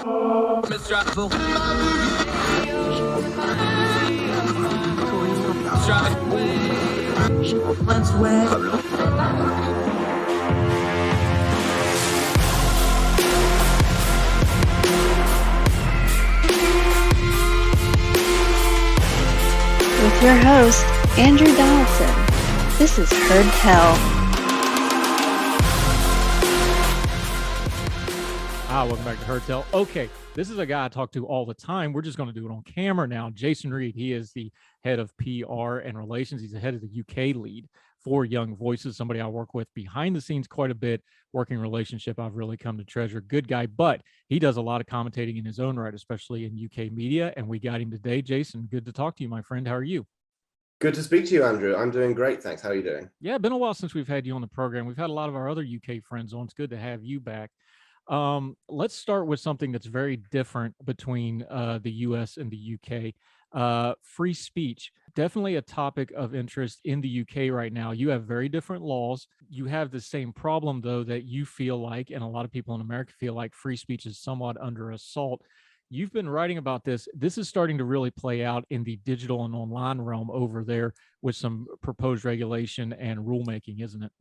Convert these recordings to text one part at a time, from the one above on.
With your host, Andrew Donaldson. This is Heard Tell. Welcome back to Heard Tell. Okay, this is a guy I talk to all the time. We're just going to do it on camera now. Jason Reed, he is the head of PR and relations. He's the head of the UK lead for Young Voices, somebody I work with behind the scenes quite a bit, working relationship I've really come to treasure. Good guy, but he does a lot of commentating in his own right, especially in UK media, and we got him today. Jason, good to talk to you, my friend. How are you? Good to speak to you, Andrew. I'm doing great, thanks. How are you doing? Yeah, been a while since we've had you on the program. We've had a lot of our other UK friends on. It's good to have you back. Let's start with something that's very different between the US and the UK. Free speech, definitely a topic of interest in the UK right now. You have very different laws. You have the same problem, though, that you feel like, and a lot of people in America feel like, free speech is somewhat under assault. You've been writing about this. This is starting to really play out in the digital and online realm over there with some proposed regulation and rulemaking, isn't it?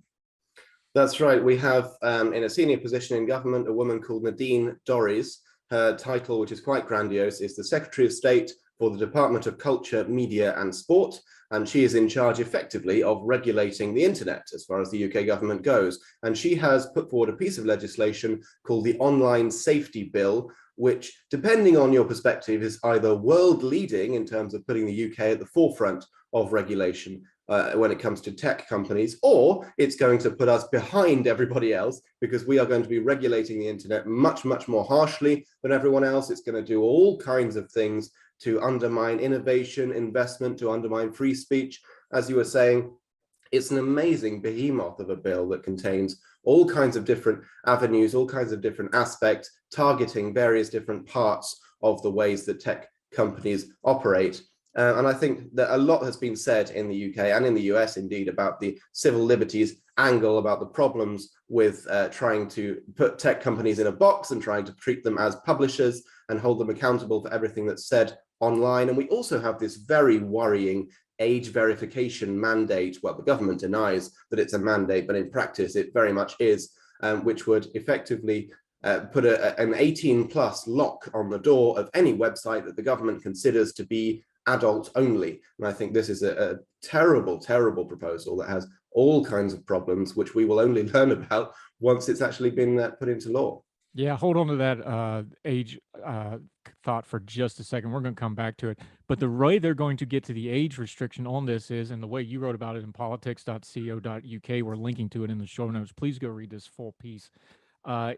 That's right. We have, in a senior position in government, a woman called Nadine Dorries. Her title, which is quite grandiose, is the Secretary of State for the Department of Culture, Media and Sport. And she is in charge effectively of regulating the internet as far as the UK government goes. And she has put forward a piece of legislation called the Online Safety Bill, which, depending on your perspective, is either world leading in terms of putting the UK at the forefront of regulation when it comes to tech companies, or it's going to put us behind everybody else because we are going to be regulating the internet much, much more harshly than everyone else. It's going to do all kinds of things to undermine innovation, investment, to undermine free speech. As you were saying, it's an amazing behemoth of a bill that contains all kinds of different avenues, all kinds of different aspects, targeting various different parts of the ways that tech companies operate. And I think that a lot has been said in the UK and in the US, indeed, about the civil liberties angle, about the problems with trying to put tech companies in a box and trying to treat them as publishers and hold them accountable for everything that's said online. And we also have this very worrying age verification mandate. Well, the government denies that it's a mandate, but in practice it very much is, which would effectively put an 18+ lock on the door of any website that the government considers to be adult only. And I think this is a terrible, terrible proposal that has all kinds of problems, which we will only learn about once it's actually been put into law. Yeah, hold on to that age thought for just a second. We're going to come back to it. But the way they're going to get to the age restriction on this is, and the way you wrote about it in politics.co.uk, we're linking to it in the show notes. Please go read this full piece.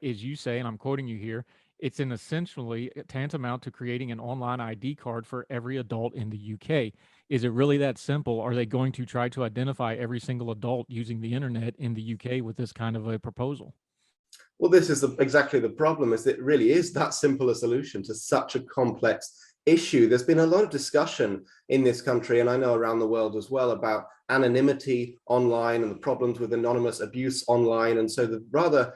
Is you say, and I'm quoting you here, it's an essentially tantamount to creating an online ID card for every adult in the UK. Is it really that simple? Are they going to try to identify every single adult using the internet in the UK with this kind of a proposal? Well, this is exactly the problem, is it really is that simple a solution to such a complex issue. There's been a lot of discussion in this country, and I know around the world as well, about anonymity online and the problems with anonymous abuse online. And so the rather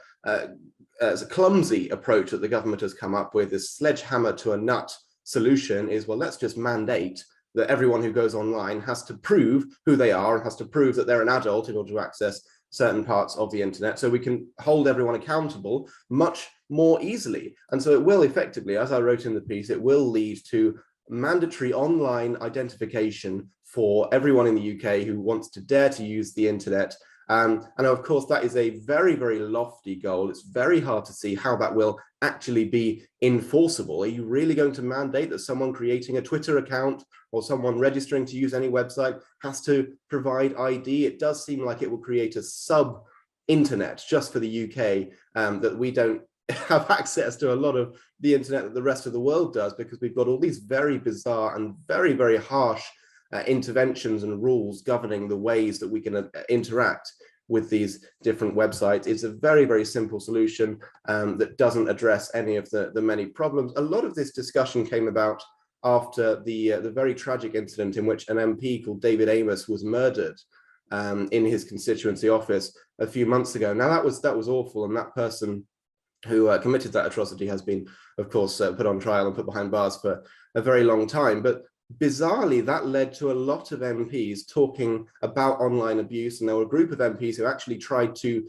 as a clumsy approach that the government has come up with, this sledgehammer to a nut solution, is, well, let's just mandate that everyone who goes online has to prove who they are and has to prove that they're an adult in order to access certain parts of the internet, so we can hold everyone accountable much more easily. And so it will effectively, as I wrote in the piece, it will lead to mandatory online identification for everyone in the UK who wants to dare to use the internet. And of course, that is a very, very lofty goal. It's very hard to see how that will actually be enforceable. Are you really going to mandate that someone creating a Twitter account or someone registering to use any website has to provide ID? It does seem like it will create a sub-internet just for the UK, that we don't have access to a lot of the internet that the rest of the world does, because we've got all these very bizarre and very, very harsh interventions and rules governing the ways that we can interact with these different websites. It's a very, very simple solution that doesn't address any of the many problems. A lot of this discussion came about after the very tragic incident in which an MP called David Amos was murdered in his constituency office a few months ago. Now that was awful, and that person who committed that atrocity has been, of course, put on trial and put behind bars for a very long time. But bizarrely, that led to a lot of MPs talking about online abuse. And there were a group of MPs who actually tried to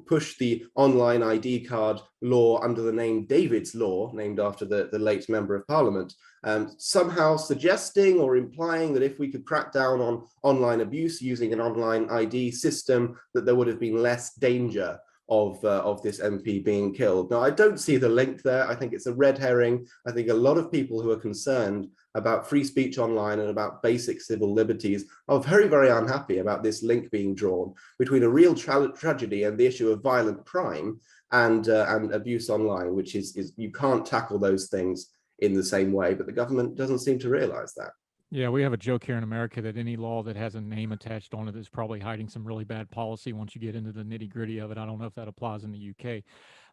push the online ID card law under the name David's Law, named after the late member of parliament, somehow suggesting or implying that if we could crack down on online abuse using an online ID system, that there would have been less danger of this MP being killed. Now, I don't see the link there. I think it's a red herring. I think a lot of people who are concerned about free speech online and about basic civil liberties are very, very unhappy about this link being drawn between a real tragedy and the issue of violent crime and abuse online, which is you can't tackle those things in the same way, but the government doesn't seem to realize that. Yeah, we have a joke here in America that any law that has a name attached on it is probably hiding some really bad policy once you get into the nitty gritty of it. I don't know if that applies in the UK.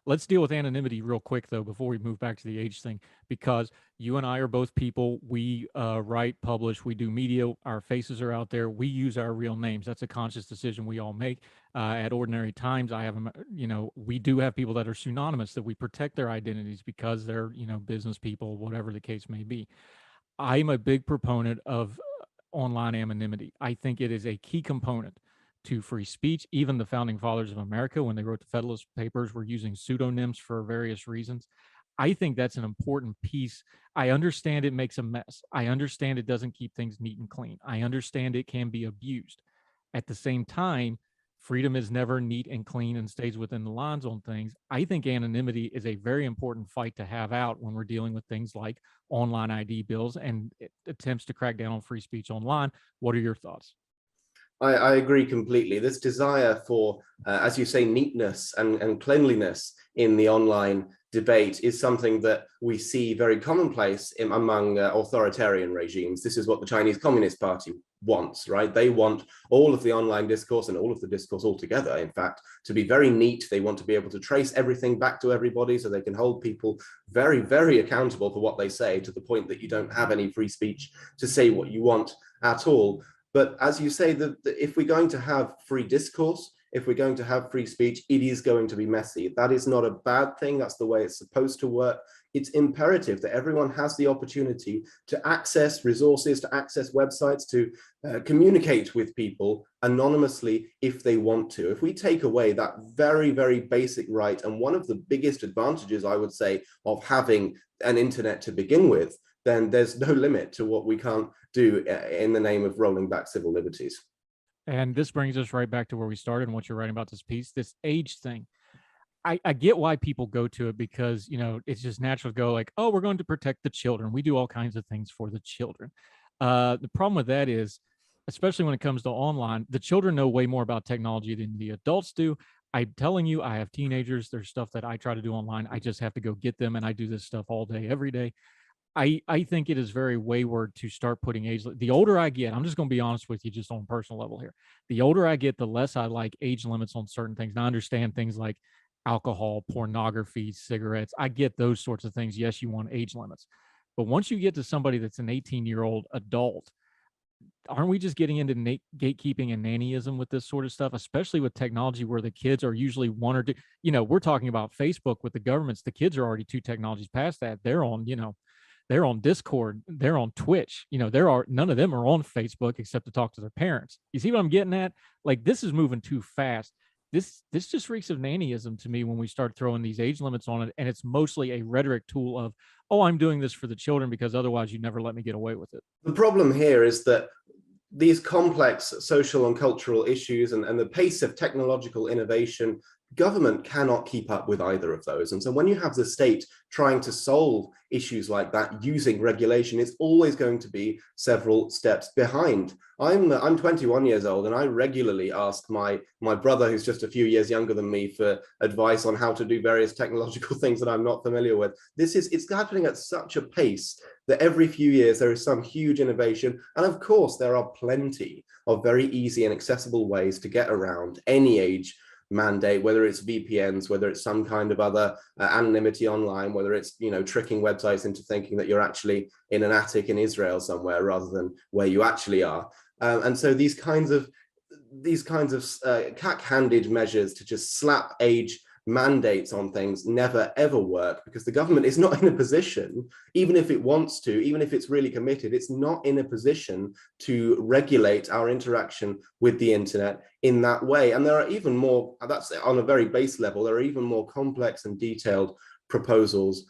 Let's deal with anonymity real quick, though, before we move back to the age thing, because you and I are both people. We write, publish, we do media. Our faces are out there. We use our real names. That's a conscious decision we all make. At ordinary times, we do have people that are pseudonymous, that we protect their identities because they're, business people, whatever the case may be. I'm a big proponent of online anonymity. I think it is a key component to free speech. Even the founding fathers of America, when they wrote the Federalist Papers, were using pseudonyms for various reasons. I think that's an important piece. I understand it makes a mess. I understand it doesn't keep things neat and clean. I understand it can be abused. At the same time, freedom is never neat and clean and stays within the lines on things. I think anonymity is a very important fight to have out when we're dealing with things like online ID bills and attempts to crack down on free speech online. What are your thoughts? I agree completely. This desire for, as you say, neatness and cleanliness in the online debate is something that we see very commonplace among authoritarian regimes. This is what the Chinese Communist Party wants, right? They want all of the online discourse and all of the discourse altogether, in fact, to be very neat. They want to be able to trace everything back to everybody so they can hold people very, very accountable for what they say, to the point that you don't have any free speech to say what you want at all. But as you say, if we're going to have free discourse, if we're going to have free speech, it is going to be messy. That is not a bad thing. That's the way it's supposed to work. It's imperative that everyone has the opportunity to access resources, to access websites, to communicate with people anonymously if they want to. If we take away that very, very basic right, and one of the biggest advantages, I would say, of having an internet to begin with, then there's no limit to what we can't do in the name of rolling back civil liberties. And this brings us right back to where we started and what you're writing about this piece, this age thing. I get why people go to it, because, it's just natural to go like, oh, we're going to protect the children. We do all kinds of things for the children. The problem with that is, especially when it comes to online, the children know way more about technology than the adults do. I'm telling you, I have teenagers. There's stuff that I try to do online. I just have to go get them, and I do this stuff all day, every day. I think it is very wayward to start putting age. The older I get, I'm just going to be honest with you, just on a personal level here. The older I get, the less I like age limits on certain things. Now, I understand things like alcohol, pornography, cigarettes. I get those sorts of things. Yes, you want age limits. But once you get to somebody that's an 18-year-old adult, aren't we just getting into gatekeeping and nannyism with this sort of stuff, especially with technology where the kids are usually one or two? We're talking about Facebook with the governments. The kids are already two technologies past that. They're on Discord, they're on Twitch, none of them are on Facebook except to talk to their parents. You see what I'm getting at? Like, this is moving too fast. This just reeks of nannyism to me when we start throwing these age limits on it. And it's mostly a rhetoric tool of, oh, I'm doing this for the children because otherwise you never let me get away with it. The problem here is that these complex social and cultural issues and the pace of technological innovation, government cannot keep up with either of those. And so when you have the state trying to solve issues like that using regulation, it's always going to be several steps behind. I'm 21 years old, and I regularly ask my brother, who's just a few years younger than me, for advice on how to do various technological things that I'm not familiar with. It's happening at such a pace that every few years there is some huge innovation. And of course, there are plenty of very easy and accessible ways to get around any age mandate, whether it's VPNs, whether it's some kind of other anonymity online, whether it's tricking websites into thinking that you're actually in an attic in Israel somewhere rather than where you actually are. And so these kinds of cack-handed measures to just slap age mandates on things never ever work, because the government is not in a position, even if it wants to, even if it's really committed, it's not in a position to regulate our interaction with the internet in that way. And there are even more, that's on a very base level, there are even more complex and detailed proposals,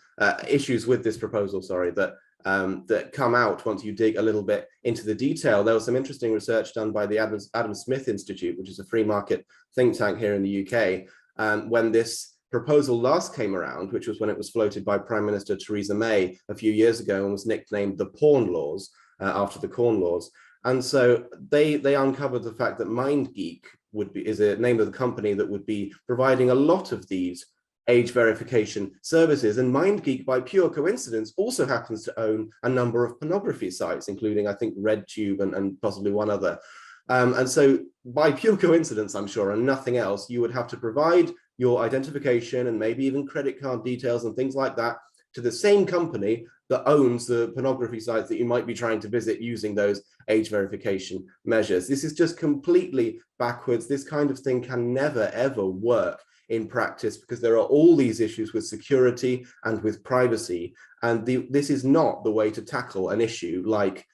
issues with this proposal, sorry, that come out once you dig a little bit into the detail. There was some interesting research done by the Adam Smith Institute, which is a free market think tank here in the UK. When this proposal last came around, which was when it was floated by Prime Minister Theresa May a few years ago and was nicknamed the Porn Laws, after the Corn Laws. And so they uncovered the fact that MindGeek is a name of the company that would be providing a lot of these age verification services. And MindGeek, by pure coincidence, also happens to own a number of pornography sites, including, I think, RedTube and possibly one other. And so by pure coincidence, I'm sure, and nothing else, you would have to provide your identification and maybe even credit card details and things like that to the same company that owns the pornography sites that you might be trying to visit using those age verification measures. This is just completely backwards. This kind of thing can never, ever work in practice, because there are all these issues with security and with privacy. And this is not the way to tackle an issue like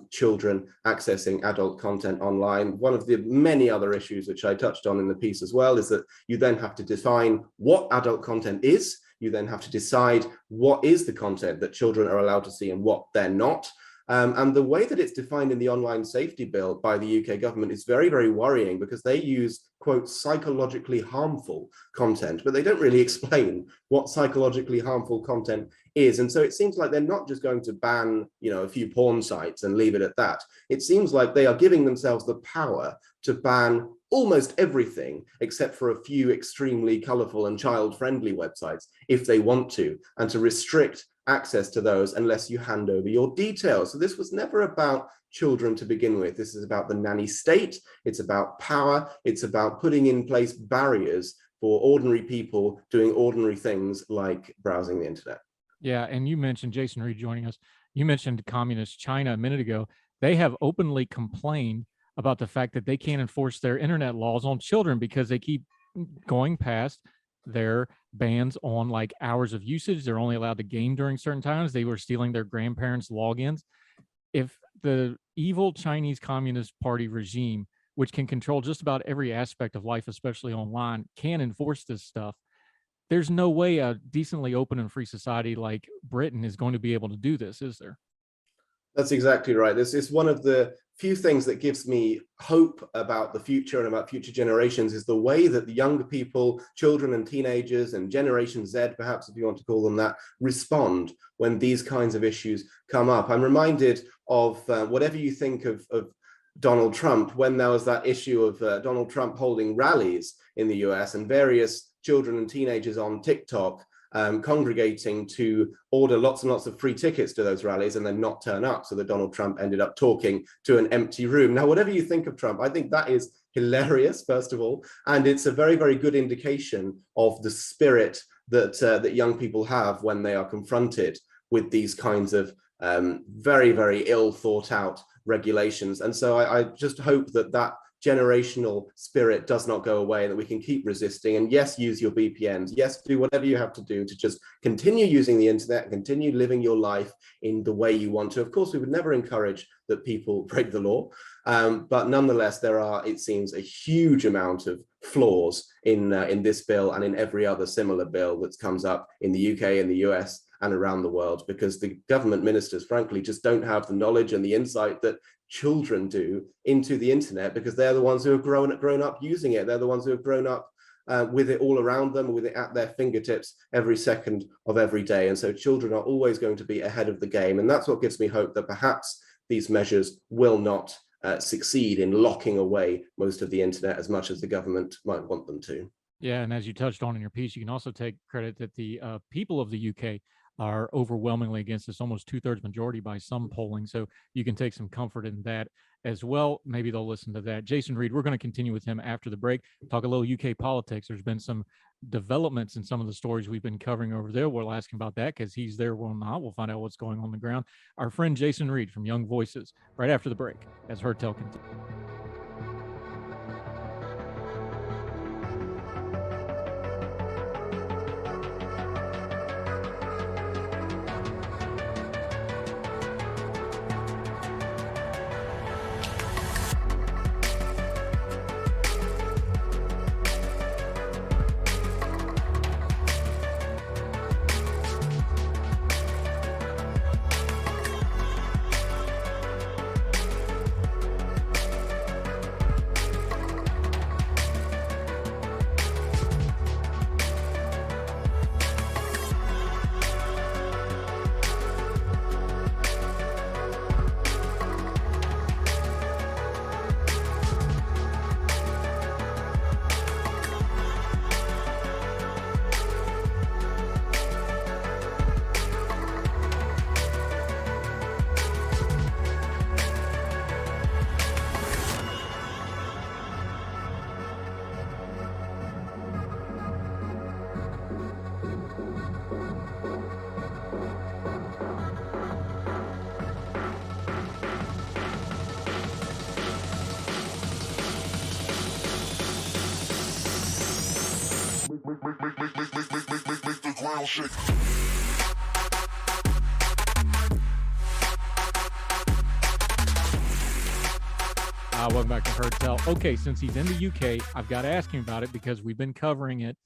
children accessing adult content online. One of the many other issues which I touched on in the piece as well is that you then have to define what adult content is. You then have to decide what is the content that children are allowed to see and what they're not. And the way that it's defined in the Online Safety Bill by the UK government is very, very worrying, because they use, quote, psychologically harmful content, but they don't really explain what psychologically harmful content is. And so it seems like they're not just going to ban, a few porn sites and leave it at that. It seems like they are giving themselves the power to ban almost everything except for a few extremely colorful and child-friendly websites if they want to, and to restrict access to those unless you hand over your details. So this was never about children to begin with. This is about the nanny state. It's about power. It's about putting in place barriers for ordinary people doing ordinary things like browsing the internet. Yeah, and you mentioned, Jason Reed joining us, you mentioned communist China a minute ago. They have openly complained about the fact that they can't enforce their internet laws on children because they keep going past their bans on like hours of usage. They're only allowed to game during certain times. They were stealing their grandparents' logins. If the evil Chinese Communist Party regime, which can control just about every aspect of life, especially online, can enforce this stuff, there's no way a decently open and free society like Britain is going to be able to do this, is there? That's exactly right. This is one of the few things that gives me hope about the future and about future generations, is the way that the younger people, children and teenagers and Generation Z, perhaps if you want to call them that, respond when these kinds of issues come up. I'm reminded of whatever you think of Donald Trump, when there was that issue of Donald Trump holding rallies in the US and various children and teenagers on TikTok congregating to order lots and lots of free tickets to those rallies and then not turn up, so that Donald Trump ended up talking to an empty room. Now, whatever you think of Trump, I think that is hilarious, first of all, and it's a very, very good indication of the spirit that that young people have when they are confronted with these kinds of very, very ill thought out regulations. And so I just hope that that generational spirit does not go away, and that we can keep resisting. And yes, use your VPNs. Yes, do whatever you have to do to just continue using the internet, continue living your life in the way you want to. Of course, we would never encourage that people break the law, but nonetheless, there are, it seems, a huge amount of flaws in this bill and in every other similar bill that comes up in the UK, in the US, and around the world, because the government ministers, frankly, just don't have the knowledge and the insight that children do into the internet, because they're the ones who have grown up using it. They're the ones who have grown up with it all around them, with it at their fingertips every second of every day. And so children are always going to be ahead of the game. And that's what gives me hope that perhaps these measures will not succeed in locking away most of the internet as much as the government might want them to. Yeah, and as you touched on in your piece, you can also take credit that the people of the UK are overwhelmingly against this, almost 2/3 majority by some polling. So you can take some comfort in that as well. Maybe they'll listen to that. Jason Reed, we're going to continue with him after the break, talk a little UK politics. There's been some developments in some of the stories we've been covering over there. We'll ask him about that because he's there. We'll not. We'll find out what's going on the ground. Our friend Jason Reed from Young Voices, right after the break, as Heard Tell continues. the ground shake. Welcome back to Heard Tell. Okay, since he's in the UK, I've got to ask him about it because we've been covering it.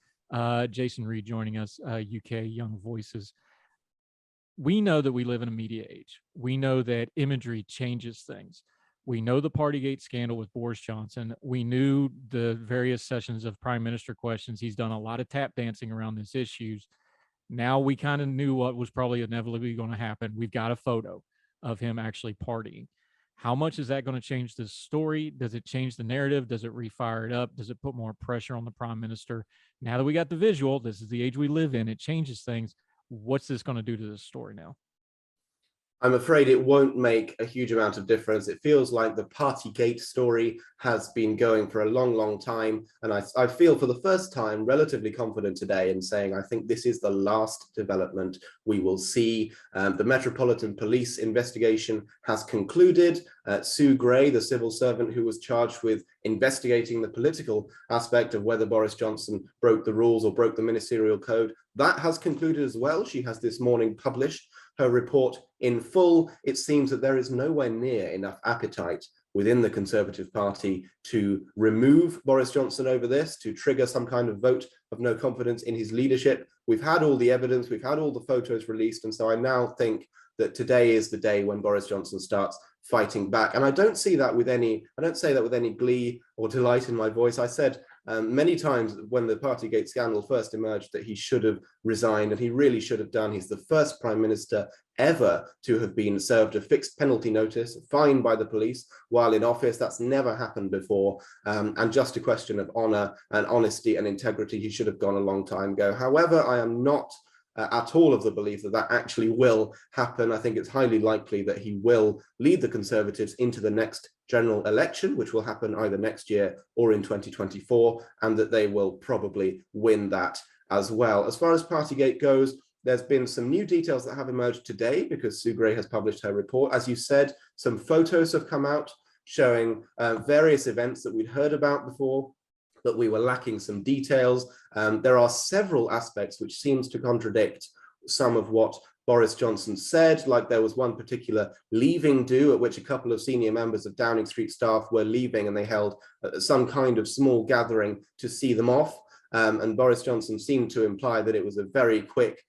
Jason Reed joining us, UK Young Voices. We know that we live in a media age. We know that imagery changes things. We know the Partygate scandal with Boris Johnson. We knew the various sessions of Prime Minister questions. He's done a lot of tap dancing around these issues. Now we kind of knew what was probably inevitably going to happen. We've got a photo of him actually partying. How much is that going to change this story? Does it change the narrative? Does it refire it up? Does it put more pressure on the prime minister? Now that we got the visual, this is the age we live in. It changes things. What's this going to do to this story now? I'm afraid it won't make a huge amount of difference. It feels like the Partygate story has been going for a long, long time. And I feel for the first time relatively confident today in saying I think this is the last development we will see. The Metropolitan Police investigation has concluded. Sue Gray, the civil servant who was charged with investigating the political aspect of whether Boris Johnson broke the rules or broke the ministerial code, that has concluded as well. She has this morning published her report in full. It seems that there is nowhere near enough appetite within the Conservative Party to remove Boris Johnson over this, to trigger some kind of vote of no confidence in his leadership. We've had all the evidence, we've had all the photos released, and so I now think that today is the day when Boris Johnson starts fighting back. And I don't say that with any glee or delight in my voice. I said many times when the Partygate scandal first emerged that he should have resigned, and he really should have done. He's the first prime minister ever to have been served a fixed penalty notice, fined by the police while in office. That's never happened before. And just a question of honor and honesty and integrity, he should have gone a long time ago. However, I am not at all of the belief that that actually will happen. I think it's highly likely that he will lead the Conservatives into the next general election, which will happen either next year or in 2024, and that they will probably win that as well. As far as Partygate goes, there's been some new details that have emerged today because Sue Gray has published her report. As you said, some photos have come out showing various events that we'd heard about before, but we were lacking some details. There are several aspects which seems to contradict some of what Boris Johnson said, like there was one particular leaving do at which a couple of senior members of Downing Street staff were leaving and they held some kind of small gathering to see them off. And Boris Johnson seemed to imply that it was a very quick,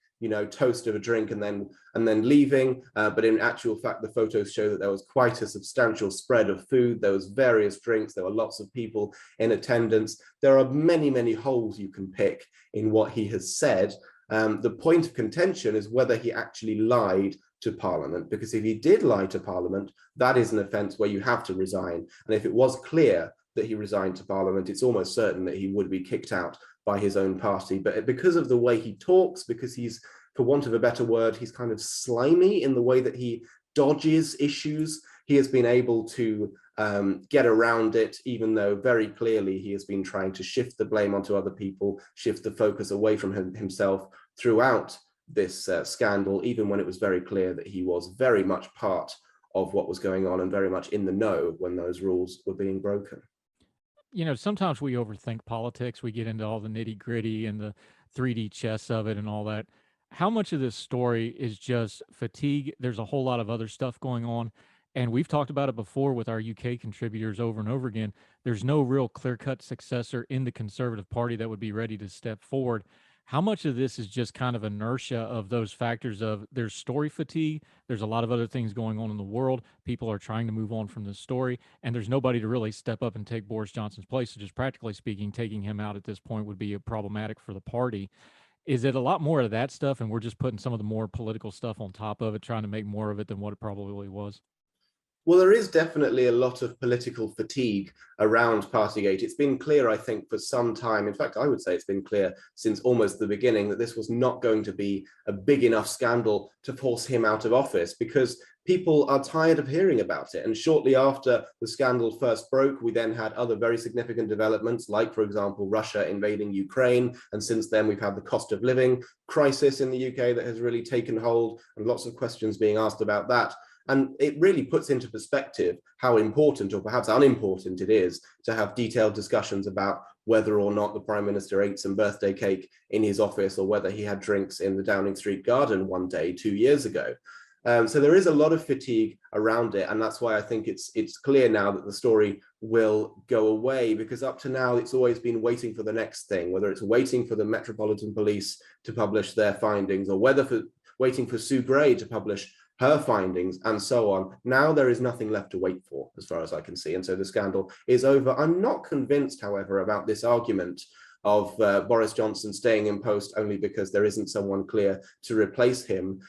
toast of a drink and then leaving. But in actual fact, the photos show that there was quite a substantial spread of food. There was various drinks. There were lots of people in attendance. There are many, many holes you can pick in what he has said. The point of contention is whether he actually lied to Parliament, because if he did lie to Parliament, that is an offence where you have to resign. And if it was clear that he resigned to Parliament, it's almost certain that he would be kicked out by his own party. But because of the way he talks, because he's, for want of a better word, he's kind of slimy in the way that he dodges issues, he has been able to get around it, even though very clearly he has been trying to shift the blame onto other people, shift the focus away from himself throughout this scandal, even when it was very clear that he was very much part of what was going on and very much in the know when those rules were being broken. Sometimes we overthink politics. We get into all the nitty gritty and the 3D chess of it and all that. How much of this story is just fatigue? There's a whole lot of other stuff going on. And we've talked about it before with our UK contributors over and over again. There's no real clear-cut successor in the Conservative Party that would be ready to step forward. How much of this is just kind of inertia of those factors of there's story fatigue, there's a lot of other things going on in the world, people are trying to move on from this story, and there's nobody to really step up and take Boris Johnson's place. So just practically speaking, taking him out at this point would be problematic for the party. Is it a lot more of that stuff, and we're just putting some of the more political stuff on top of it, trying to make more of it than what it probably was? Well, there is definitely a lot of political fatigue around Partygate. It's been clear, I think, for some time. In fact, I would say it's been clear since almost the beginning that this was not going to be a big enough scandal to force him out of office, because people are tired of hearing about it. And shortly after the scandal first broke, we then had other very significant developments, like, for example, Russia invading Ukraine. And since then, we've had the cost of living crisis in the UK that has really taken hold, and lots of questions being asked about that. And it really puts into perspective how important, or perhaps unimportant, it is to have detailed discussions about whether or not the Prime Minister ate some birthday cake in his office or whether he had drinks in the Downing Street Garden one day 2 years ago. So there is a lot of fatigue around it, and that's why I think it's clear now that the story will go away, because up to now it's always been waiting for the next thing, whether it's waiting for the Metropolitan Police to publish their findings, or waiting for Sue Gray to publish her findings, and so on. Now there is nothing left to wait for, as far as I can see, and so the scandal is over. I'm not convinced, however, about this argument of Boris Johnson staying in post only because there isn't someone clear to replace him.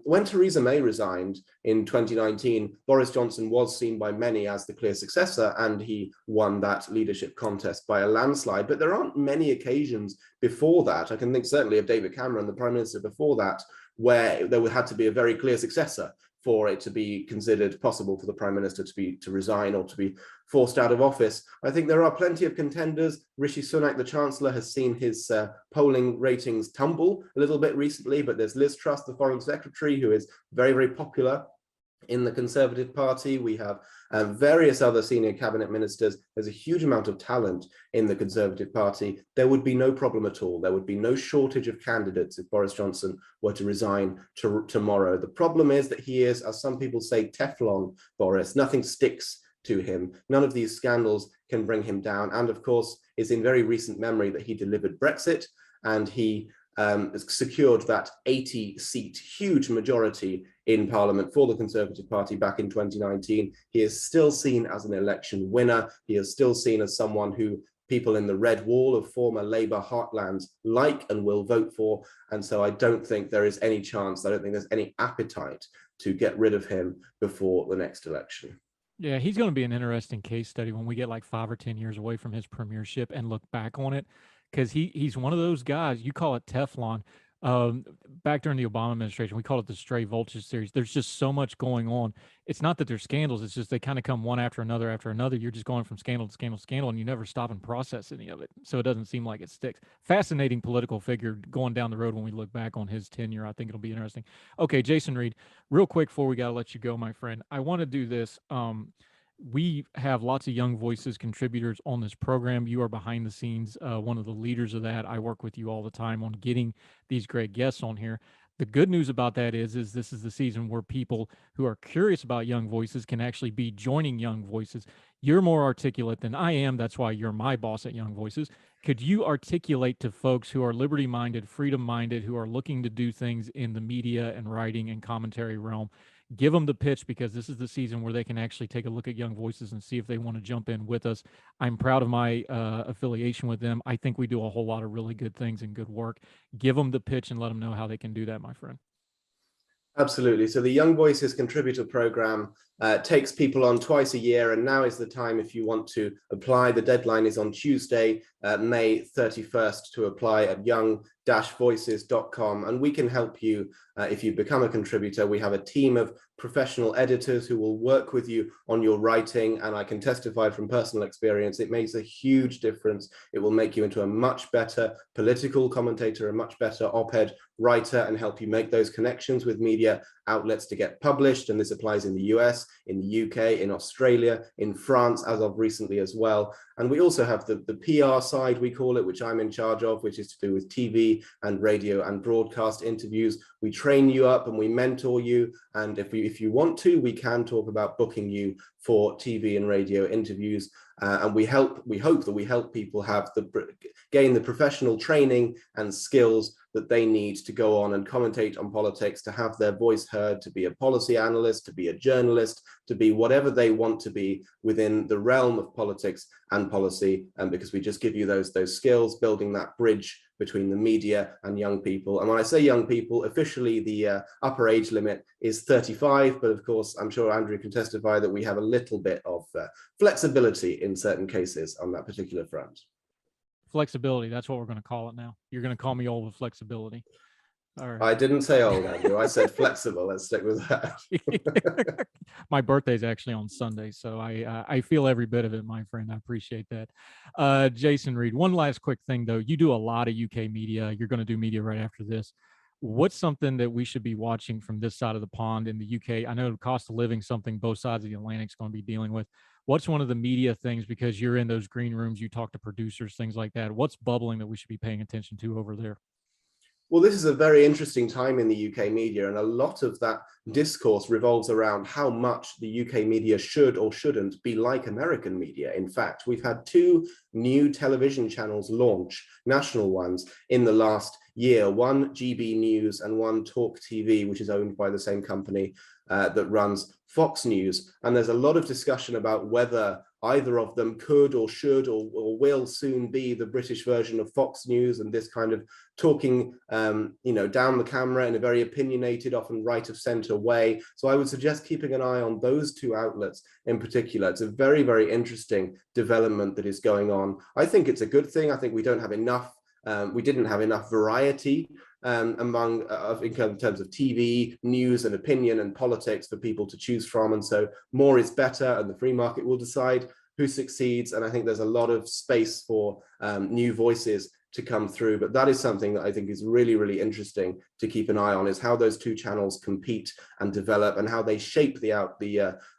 When Theresa May resigned in 2019, Boris Johnson was seen by many as the clear successor, and he won that leadership contest by a landslide. But there aren't many occasions before that. I can think certainly of David Cameron, the Prime Minister before that, where there had to be a very clear successor for it to be considered possible for the Prime Minister to resign or to be forced out of office. I think there are plenty of contenders. Rishi Sunak, the Chancellor, has seen his polling ratings tumble a little bit recently, but there's Liz Truss, the Foreign Secretary, who is very, very popular in the Conservative Party. We have various other senior cabinet ministers. There's a huge amount of talent in the Conservative Party. There would be no problem at all. There would be no shortage of candidates if Boris Johnson were to resign tomorrow. The problem is that he is, as some people say, Teflon Boris. Nothing sticks to him. None of these scandals can bring him down. And of course, it's in very recent memory that he delivered Brexit, and he secured that 80-seat huge majority in Parliament for the Conservative Party back in 2019. He is still seen as an election winner. He is still seen as someone who people in the red wall of former Labour heartlands like and will vote for. And so I don't think there is any chance, I don't think there's any appetite to get rid of him before the next election. Yeah, he's going to be an interesting case study when we get like 5 or 10 years away from his premiership and look back on it, because he's one of those guys. You call it Teflon. Back during the Obama administration, we call it the stray vulture series. There's just so much going on. It's not that there's scandals. It's just they kind of come one after another after another. You're just going from scandal to scandal to scandal, and you never stop and process any of it. So it doesn't seem like it sticks. Fascinating political figure going down the road when we look back on his tenure. I think it'll be interesting. Okay, Jason Reed, real quick before we got to let you go, my friend, I want to do this. We have lots of young voices, contributors on this program. You are behind the scenes, one of the leaders of that. I work with you all the time on getting these great guests on here. The good news about that is this is the season where people who are curious about young voices can actually be joining young voices. You're more articulate than I am. That's why you're my boss at Young Voices. Could you articulate to folks who are liberty-minded, freedom-minded, who are looking to do things in the media and writing and commentary realm? Give them the pitch, because this is the season where they can actually take a look at Young Voices and see if they want to jump in with us. I'm proud of my affiliation with them. I think we do a whole lot of really good things and good work. Give them the pitch and let them know how they can do that, my friend. Absolutely. So the Young Voices contributor program takes people on twice a year, and now is the time if you want to apply. The deadline is on Tuesday, May 31st, to apply at young-voices.com, and we can help you if you become a contributor. We have a team of professional editors who will work with you on your writing, and I can testify from personal experience, it makes a huge difference. It will make you into a much better political commentator, a much better op-ed writer, and help you make those connections with media outlets to get published. And this applies in the US, in the UK, in Australia, in France, as of recently as well. And we also have the PR side, we call it, which I'm in charge of, which is to do with TV and radio and broadcast interviews. We train you up and we mentor you. And if you want to, we can talk about booking you for TV and radio interviews. And we hope that we help people gain the professional training and skills that they need to go on and commentate on politics, to have their voice heard, to be a policy analyst, to be a journalist, to be whatever they want to be within the realm of politics and policy. And because we just give you those skills, building that bridge between the media and young people. And when I say young people, officially the upper age limit is 35, but of course, I'm sure Andrew can testify that we have a little bit of flexibility in certain cases on that particular front. Flexibility, that's what we're going to call it now. You're going to call me old with flexibility. All right. I didn't say old, Andrew. I said flexible. Let's stick with that. My birthday's actually on Sunday, so I feel every bit of it, my friend. I appreciate that. Jason Reed, one last quick thing, though. You do a lot of UK media. You're going to do media right after this. What's something that we should be watching from this side of the pond in the UK? I know the cost of living, something both sides of the Atlantic is going to be dealing with. what's one of the media things, because you're in those green rooms, you talk to producers, things like that. What's bubbling that we should be paying attention to over there? Well, this is a very interesting time in the UK media, and a lot of that discourse revolves around how much the UK media should or shouldn't be like American media. In fact, we've had 2 new television channels launch, national ones, in the last year, one GB News and one Talk TV, which is owned by the same company that runs Fox News. And there's a lot of discussion about whether either of them could or should or will soon be the British version of Fox News, and this kind of talking, down the camera in a very opinionated, often right of center way. So I would suggest keeping an eye on those 2 outlets in particular. It's a very, very interesting development that is going on. I think it's a good thing. I think we don't have enough. We didn't have enough variety in terms of TV, news and opinion and politics for people to choose from. And so more is better, and the free market will decide who succeeds. And I think there's a lot of space for new voices to come through. But that is something that I think is really, really interesting to keep an eye on, is how those 2 channels compete and develop, and how they shape the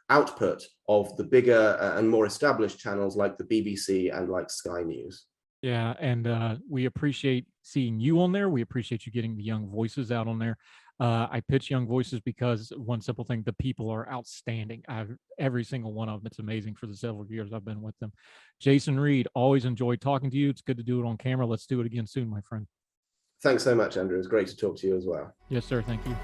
output of the bigger and more established channels like the BBC and like Sky News. Yeah, and we appreciate seeing you on there. We appreciate you getting the young voices out on there. I pitch young voices because one simple thing: the people are outstanding. Every single one of them. It's amazing for the several years I've been with them. Jason Reed, always enjoyed talking to you. It's good to do it on camera. Let's do it again soon, my friend. Thanks so much, Andrew. It's great to talk to you as well. Yes, sir. Thank you.